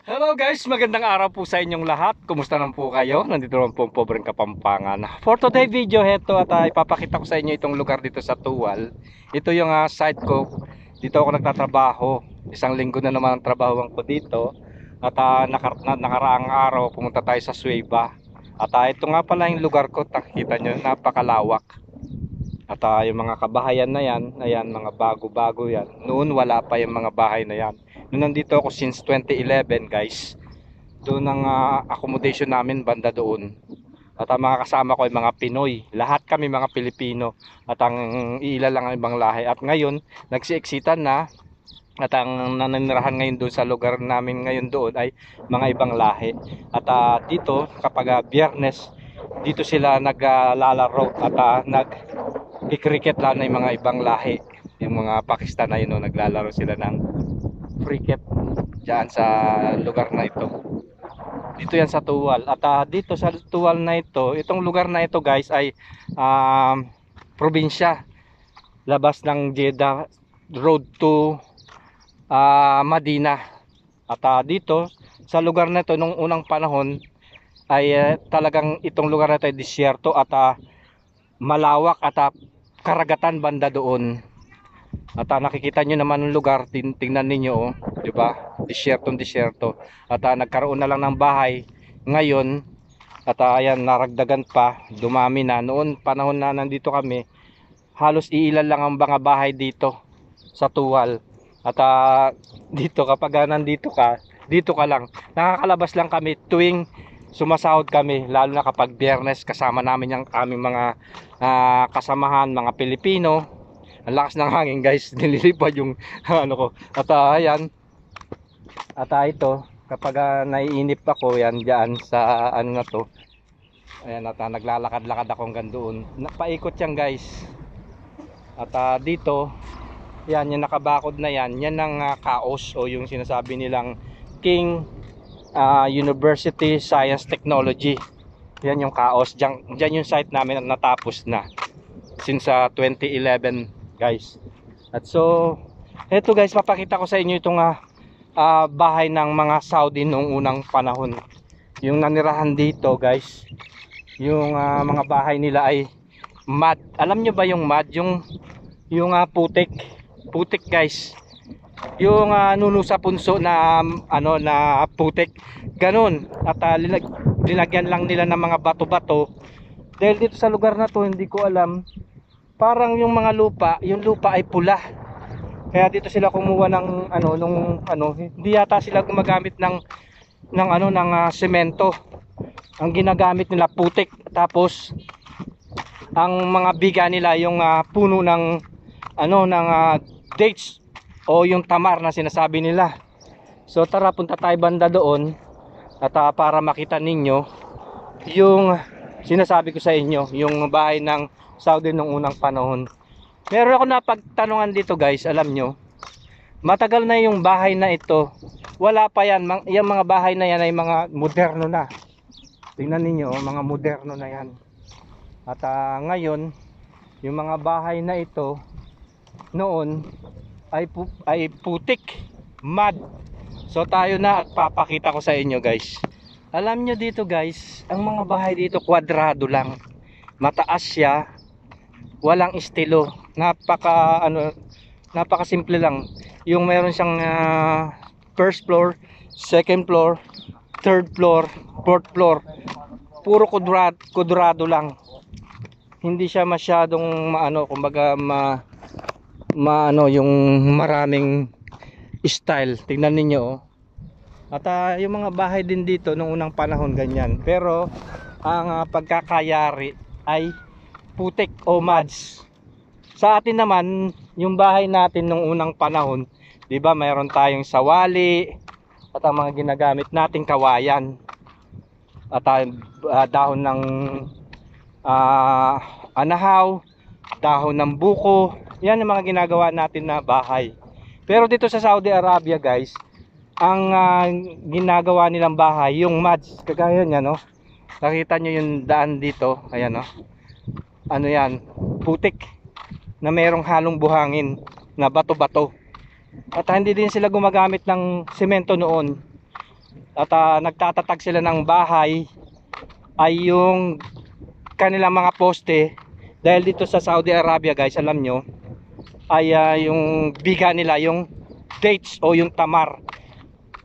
Hello guys, magandang araw po sa inyong lahat. Kumusta naman po kayo? Nandito naman po ang pobreng Kapampangan. For today video, heto at ipapakita ko sa inyo itong lugar dito sa Tuwal. Ito yung site ko. Dito ako nagtatrabaho. Isang linggo na naman ang trabahoan ko dito. At nakaraang araw pumunta tayo sa Sueva. At ito nga pala yung lugar ko. Nakikita nyo, napakalawak. At yung mga kabahayan na yan, ayan, mga bago-bago yan. Noon wala pa yung mga bahay na yan. Noon nandito ako since 2011 guys. Doon ang accommodation namin banda doon. At ang mga kasama ko ay mga Pinoy. Lahat kami mga Pilipino. At ang iila lang ang ibang lahi. At ngayon, nagsi-exitan na. At ang nananirahan ngayon doon sa lugar namin ngayon doon ay mga ibang lahi. At dito kapag biyernes, dito sila naglalaro at nag-cricket lang ng mga ibang lahi. Yung mga Pakistan na yun, no, naglalaro sila ng cricket dyan sa lugar na ito. Dito yan sa Tuwal. At dito sa Tuwal na ito, itong lugar na ito guys ay probinsya. Labas ng Jeddah Road to Madina. At dito sa lugar na ito nung unang panahon ay talagang itong lugar na ito ay disyerto at malawak at karagatan banda doon. At nakikita nyo naman ang lugar, tingnan ninyo, oh, di ba? Disyerto. At nagkaroon na lang ng bahay ngayon. At ayan, naragdagan pa, dumami na. Noon panahon na nandito kami, halos iilan lang ang mga bahay dito sa Tuwal. At dito kapag nandito ka, dito ka lang. Nakakalabas lang kami tuwing sumasahod kami, lalo na kapag biyernes. Kasama namin yung aming mga kasamahan, mga Pilipino. Ang lakas ng hangin guys, nililipad yung ano ko. At ayan. At ito, kapag naiinip ako yan diyan sa ano na to. Ayan, at naglalakad-lakad ako hanggang doon. Paikot yan guys. At dito, yan yung nakabakod na yan. Yan ang KAOS o yung sinasabi nilang King University Science Technology. Yan yung KAOS. Diyan yung site namin na natapos na since 2011 guys. At so eto guys, papakita ko sa inyo itong bahay ng mga Saudi noong unang panahon. Yung nanirahan dito guys, yung mga bahay nila ay mud. Alam nyo ba yung mud? Yung putik guys, yung nuno sa punso na ano na putik ganun. At linagyan lang nila ng mga bato-bato. Dahil dito sa lugar na to, hindi ko alam, parang yung mga lupa, yung lupa ay pula. Kaya dito sila kumuha ng hindi yata sila gumagamit ng semento. Ang ginagamit nila putik, tapos ang mga biga nila yung puno ng dates o yung tamar na sinasabi nila. So tara, punta tayo banda doon at para makita ninyo yung sinasabi ko sa inyo, yung bahay ng Saudi nung unang panahon. Meron ako napagtanungan dito guys, alam nyo, matagal na yung bahay na ito. Wala pa yan, yung mga bahay na yan ay mga moderno na. Tingnan ninyo, mga moderno na yan. At ngayon, yung mga bahay na ito noon ay putik, mud. So tayo na at papakita ko sa inyo guys. Alam nyo dito guys, ang mga bahay dito kwadrado lang. Mataas siya, walang estilo. Napaka simple lang. Yung meron siyang first floor, second floor, third floor, fourth floor. Puro kudrado lang. Hindi siya masyadong kumbaga yung maraming style. Tingnan ninyo, oh. At yung mga bahay din dito nung unang panahon ganyan. Pero ang pagkakayari ay putik o muds. Sa atin naman, yung bahay natin nung unang panahon, 'di ba, mayroon tayong sawali at ang mga ginagamit nating kawayan. At dahon ng anahaw, dahon ng buko. Yan ang mga ginagawa natin na bahay. Pero dito sa Saudi Arabia guys, ang ginagawa nilang bahay, yung muds, kagaya niya, no? Nakita nyo yung daan dito, ayan, no? Ano yan, putik na merong halong buhangin na bato-bato. At hindi din sila gumagamit ng semento noon. at nagtatatag sila ng bahay ay yung kanilang mga poste. Dahil dito sa Saudi Arabia guys, alam nyo, ay yung biga nila, yung dates o yung tamar.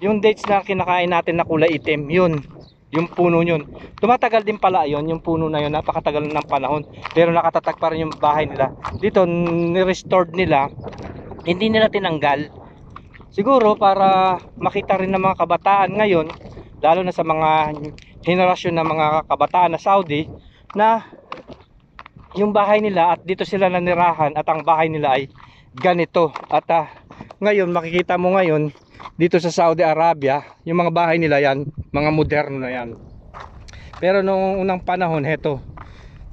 Yung dates na kinakain natin na kulay itim, yun, yung puno yun. Tumatagal din pala yun, yung puno na yun, napakatagal ng panahon. Pero nakatatag pa rin yung bahay nila. Dito, ni-restored nila, hindi nila tinanggal. Siguro para makita rin ng mga kabataan ngayon, lalo na sa mga henerasyon ng mga kabataan na Saudi, na yung bahay nila at dito sila nanirahan at ang bahay nila ay ganito. At ngayon makikita mo ngayon dito sa Saudi Arabia, yung mga bahay nila yan, mga moderno na yan. Pero noong unang panahon, heto,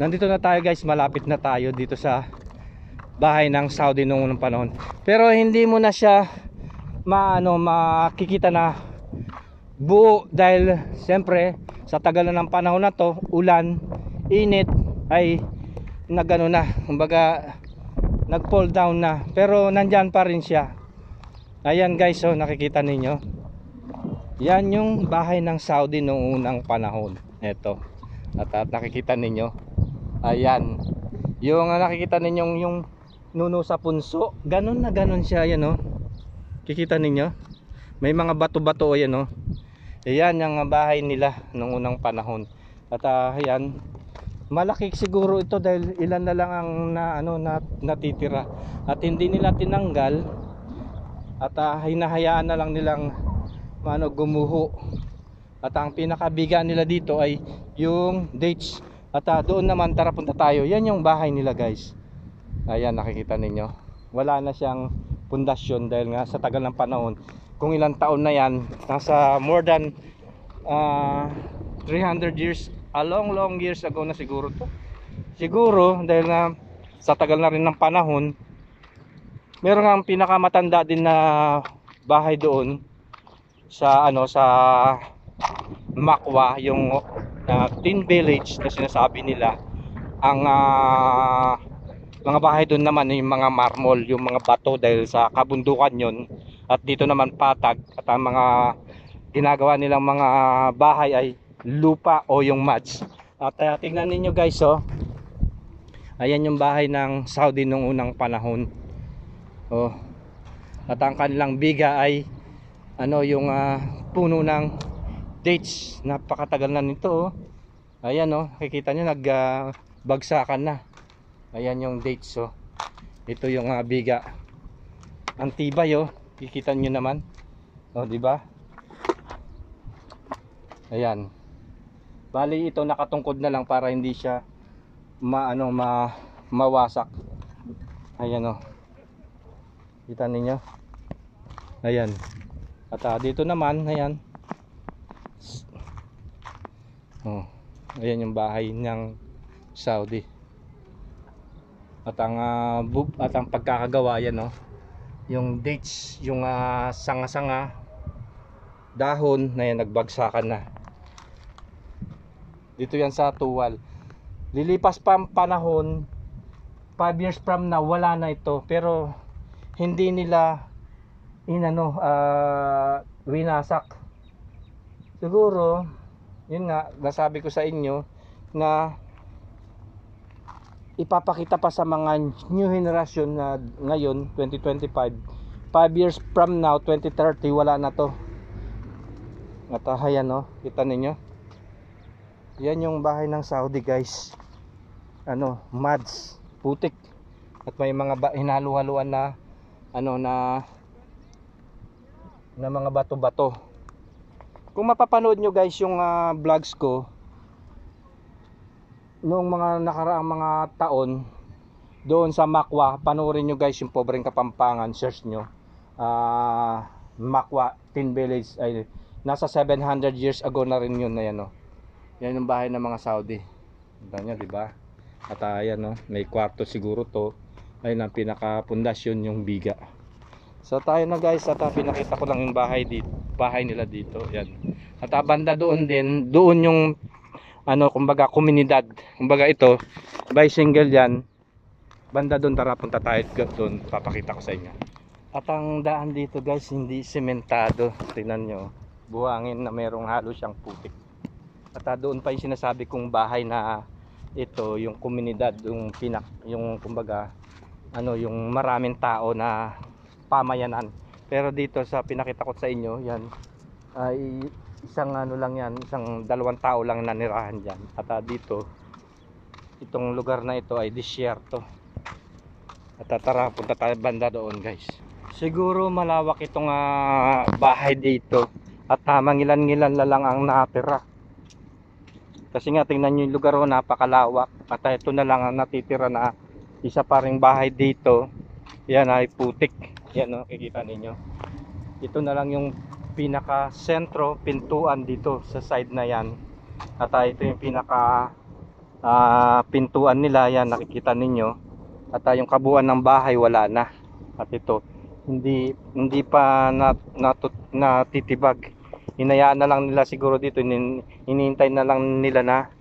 nandito na tayo guys, malapit na tayo dito sa bahay ng Saudi noong unang panahon. Pero hindi mo na siya makikita na buo dahil siyempre sa tagal na ng panahon na to, ulan, init, ay nagano na, kumbaga nag fall down na, pero nandyan pa rin siya. Ayan guys, so nakikita ninyo, yan yung bahay ng Saudi noong unang panahon. Eto, at nakikita ninyo, ayan yung nakikita ninyo yung nuno sa punso, ganun na ganun siya. Ayan o, kikita ninyo, may mga bato-bato. Ayan o, ayan yung bahay nila noong unang panahon. At ayan, malaki siguro ito dahil ilan na lang ang natitira at hindi nila tinanggal at hinahayaan na lang nilang gumuho. At ang pinakabiga nila dito ay yung dates. At doon naman, tara punta tayo. Yan yung bahay nila guys. Ayan, nakikita ninyo, wala na siyang pundasyon dahil nga sa tagal ng panahon. Kung ilang taon na yan, nasa more than 300 years, a long years ago na siguro to. Siguro dahil na sa tagal na rin ng panahon. Meron nga ang pinakamatanda din na bahay doon sa sa Makwa, yung Tin Village na sinasabi nila. Ang mga bahay doon naman yung mga marmol, yung mga bato dahil sa kabundukan yon. At dito naman patag, at ang mga ginagawa nilang mga bahay ay lupa o yung muds. At tingnan ninyo guys, oh, ayan yung bahay ng Saudi nung unang panahon. Oh, at ang kanilang biga ay yung puno ng dates. Napakatagal na nito. Oh, ayan, oh, nakikita nyo, nagbagsakan na. Ayan yung dates. Oh, ito yung biga, ang tibay. Oh, kikita nyo naman, oh, di ba? Ayan, bali ito nakatungkod na lang para hindi siya mawasak. Ayan, oh, kita ninyo. Ayan, at dito naman, ayan, oh, ayan yung bahay ng Saudi. At ang pagkakagawa, yan, oh, yung dates, yung sanga-sanga, dahon na yan, nagbagsakan na. Dito yan sa tuwal. Lilipas pa ang panahon, 5 years from now, wala na ito. Pero hindi nila winasak. Siguro, yun nga, nasabi ko sa inyo na ipapakita pa sa mga new generation na ngayon, 2025, 5 years from now, 2030, wala na to. At ayan, no, kita ninyo, yan yung bahay ng Saudi guys. Muds, putik, at may mga hinalu-haluan na na mga bato-bato. Kung mapapanood nyo guys yung vlogs ko noong mga nakaraang mga taon doon sa Makwa, panoorin nyo guys yung Pobreng Kapampangan, search nyo Makwa, Tin Village, ay nasa 700 years ago na rin yun. Ayan, oh, yan yung bahay ng mga Saudi. Tignan nyo, diba? At ayan, oh, may kwarto siguro to. Ayun ang pinaka-pundasyon, yung biga. So tayo na guys, at pinakita ko lang yung bahay nila dito. Yan. At banda doon din, doon yung kumbaga komunidad. Kumbaga ito, by single yan. Banda doon, tara punta tayo doon, papakita ko sa inyo. At ang daan dito guys, hindi sementado. Tingnan nyo. buhangin na merong halo siyang putik. At doon pa yung sinasabi kong bahay na ito, yung komunidad, yung kumbaga yung maraming tao na pamayanan. Pero dito sa pinakita ko sa inyo, yan ay isang lang yan, isang 2 tao lang nanirahan diyan. At dito itong lugar na ito ay disyerto. At tara, punta tayo banda doon, guys. Siguro malawak itong bahay dito at mangilan-ngilan na lang ang natira. Kasi nga tingnan nyo yung lugar, napakalawak. At ito na lang ang natitira na isa pa ring bahay dito. Yan ay putik. Yan, kikita ninyo. Ito na lang yung pinaka sentro, pintuan dito sa side na yan. At ito yung pinaka pintuan nila, yan nakikita ninyo. At yung kabuuan ng bahay wala na. At ito hindi pa natitibag. Hinayaan na lang nila siguro dito, hinihintay na lang nila na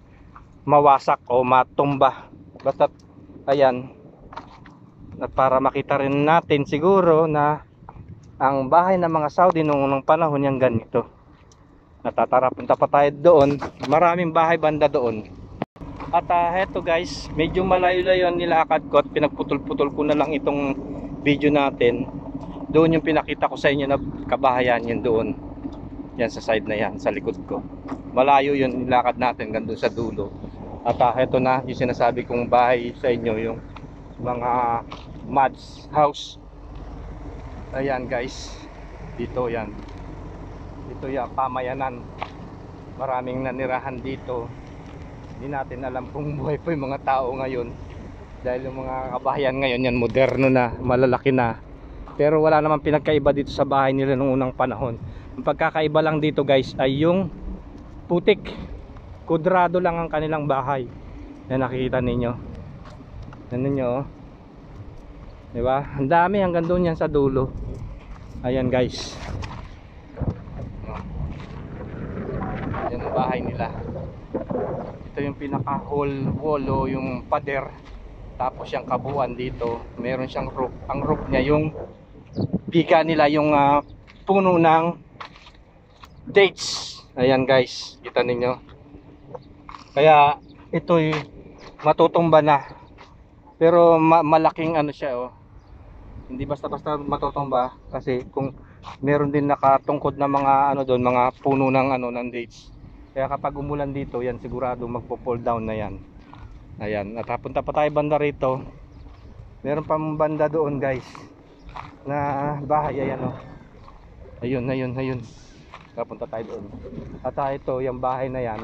mawasak o matumba. Basta ayan, at para makita rin natin siguro na ang bahay ng mga Saudi noong unang panahon yung ganito. Natatara, punta pa tayo doon, maraming bahay banda doon. At heto guys, medyo malayo-layo ang nilakad ko at pinagputol-putol ko na lang itong video natin. Doon yung pinakita ko sa inyo na kabahayan yun doon. Yan sa side na yan, sa likod ko. Malayo yun nilakad natin gandun sa dulo. At heto na yung sinasabi kong bahay sa inyo, yung mga Mads house. Ayan guys, dito yan. Dito yan, pamayanan. Maraming nanirahan dito. Hindi natin alam kung buhay po yung mga tao ngayon. Dahil yung mga kabahayan ngayon yan, moderno na, malalaki na. Pero wala namang pinagkaiba dito sa bahay nila noong unang panahon. Ang pagkakaiba lang dito guys ay yung putik. Kudrado lang ang kanilang bahay. Yan nakikita ninyo. Yan ninyo, oh. Diba? Ang dami hanggang doon yan sa dulo. Ayan guys. Yan ang bahay nila. Ito yung pinaka wall o yung pader. Tapos yung kabuuan dito, meron siyang roof. Ang roof niya yung biga nila, yung puno ng dates. Ayan guys, kita ninyo. Kaya ito'y matutumba na. Pero malaking siya, oh. Hindi basta-basta matutumba kasi kung meron din nakatungkod na mga doon, mga puno ng ng dates. Kaya kapag umulan dito, yan sigurado magpo-fall down na yan. Ayan, at punta pa tayo banda rito. Meron pa banda doon guys na bahay, ayan, oh. Ayun. Punta tayo doon. At ito, yung bahay na yan,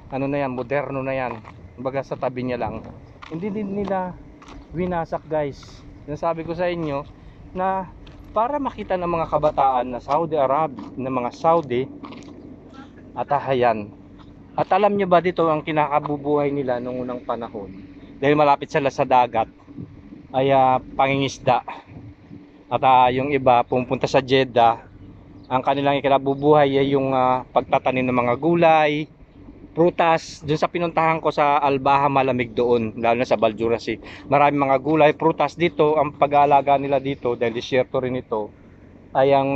na yan, moderno na yan. Kumbaga sa tabi niya lang. Hindi din nila winasak guys. Yung sabi ko sa inyo na para makita ng mga kabataan na Saudi Arab, ng mga Saudi. At ayan. At alam nyo ba dito ang kinakabubuhay nila noong unang panahon? Dahil malapit sila sa dagat ay pangingisda. At yung iba pumunta sa Jeddah. Ang kanilang ikinabubuhay ay yung pagtatanim ng mga gulay, prutas. Doon sa pinuntahan ko sa Al-Baha, malamig doon, lalo na sa Baljura Sea. Maraming mga gulay, prutas dito. Ang pag-aalaga nila dito, dahil disyerto rin ito, ay ang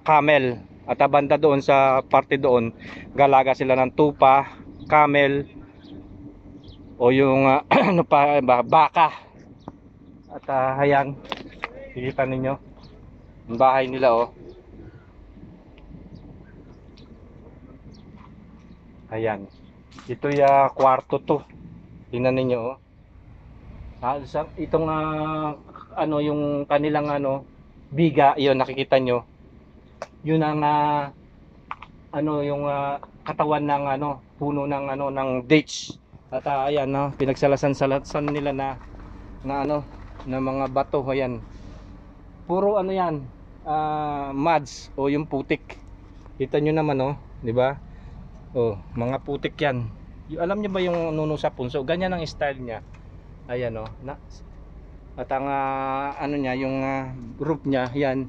camel. At banda doon sa parte doon, galaga sila ng tupa, camel, o yung baka. At ayan, nakikita ninyo ang bahay nila, oh. Ayan, ito yung kwarto to. Tingnan ninyo, oh. Itong yung kanilang biga, yun nakikita nyo. Yun ang yung katawan ng puno ng ng dates. At ayan, pinagsalasan nila na mga bato. Ayan, puro yan, mads o yung putik. Kita nyo naman, oh, di ba? Oh, mga putik yan. Alam niyo ba yung nuno sa punso? Ganyan ang style niya. Ayan, oh. At ang niya, yung roof niya, yan.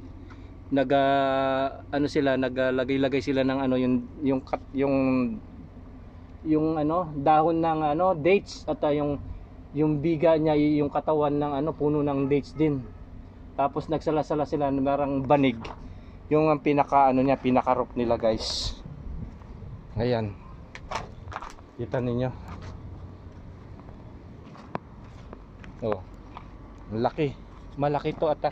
Naglagay-lagay sila ng yung dahon ng dates, at yung biga niya, yung katawan ng puno ng dates din. Tapos nagsalasala sila ng marang banig. yung ang pinaka ano niya, pinaka roof nila guys. Ayan. Kita ninyo. Oh. Malaki. Malaki to at